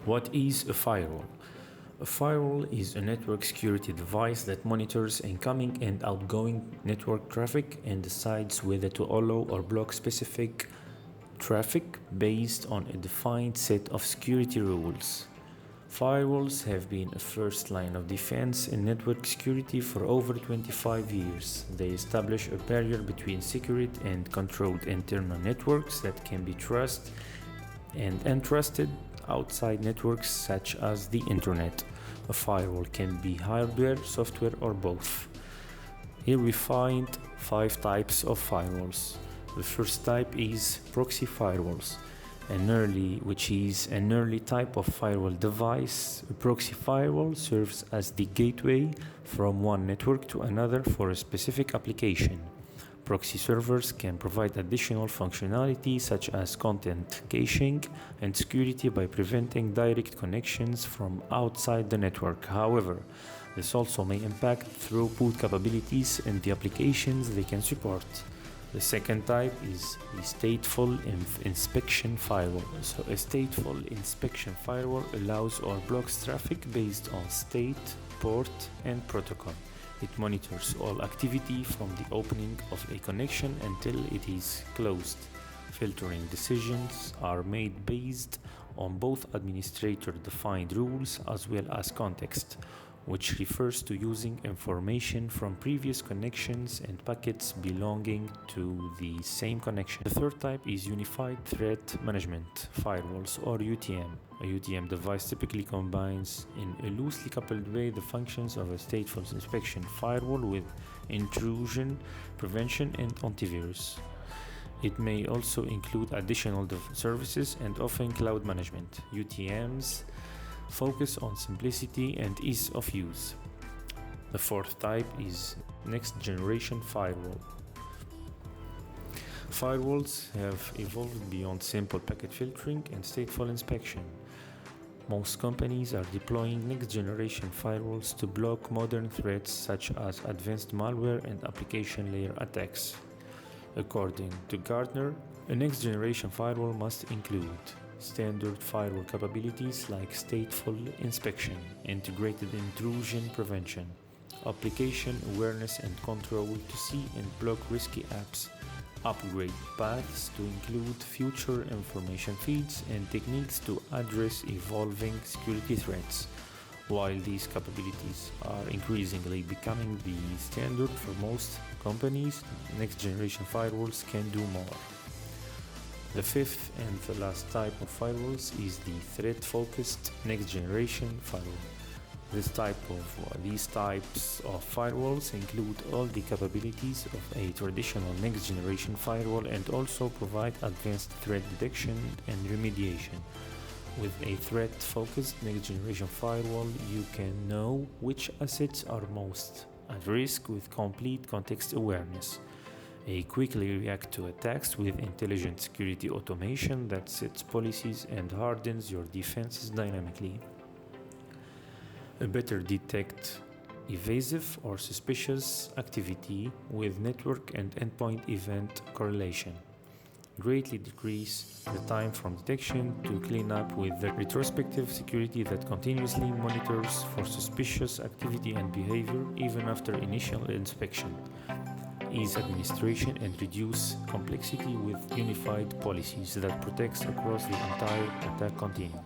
What is a firewall? A firewall is a network security device that monitors incoming and outgoing network traffic and decides whether to allow or block specific traffic based on a defined set of security rules. Firewalls have been a first line of defense in network security for over 25 years. They establish a barrier between secured and controlled internal networks that can be trusted and untrusted outside networks such as the internet. A firewall can be hardware, software, or both. Here we find 5 types of firewalls. The first type is proxy firewalls, which is an early type of firewall device. A proxy firewall serves as the gateway from one network to another for a specific application. Proxy servers can provide additional functionality such as content caching and security by preventing direct connections from outside the network. However, this also may impact throughput capabilities in the applications they can support. The second type is the stateful inspection firewall. So a stateful inspection firewall allows or blocks traffic based on state, port, and protocol. It monitors all activity from the opening of a connection until it is closed. Filtering decisions are made based on both administrator-defined rules as well as context, which refers to using information from previous connections and packets belonging to the same connection. The third type is Unified Threat Management Firewalls, or UTM. A UTM device typically combines in a loosely coupled way the functions of a stateful inspection firewall with intrusion prevention and antivirus. It may also include additional services and often cloud management. UTMs focus on simplicity and ease of use. The fourth type is next generation firewall. Firewalls have evolved beyond simple packet filtering and stateful inspection. Most companies are deploying next generation firewalls to block modern threats such as advanced malware and application layer attacks. According to Gartner, a next generation firewall must include standard firewall capabilities like stateful inspection, integrated intrusion prevention, application awareness and control to see and block risky apps, upgrade paths to include future information feeds, and techniques to address evolving security threats. While these capabilities are increasingly becoming the standard for most companies, next generation firewalls can do more. The fifth and the last type of firewalls is the threat-focused next-generation firewall. These types of firewalls include all the capabilities of a traditional next-generation firewall and also provide advanced threat detection and remediation. With a threat-focused next-generation firewall, you can know which assets are most at risk with complete context awareness. Quickly react to attacks with intelligent security automation that sets policies and hardens your defenses dynamically. Better detect evasive or suspicious activity with network and endpoint event correlation. Greatly decrease the time from detection to cleanup with the retrospective security that continuously monitors for suspicious activity and behavior even after initial inspection. Ease administration and reduce complexity with unified policies that protects across the entire attack continuum.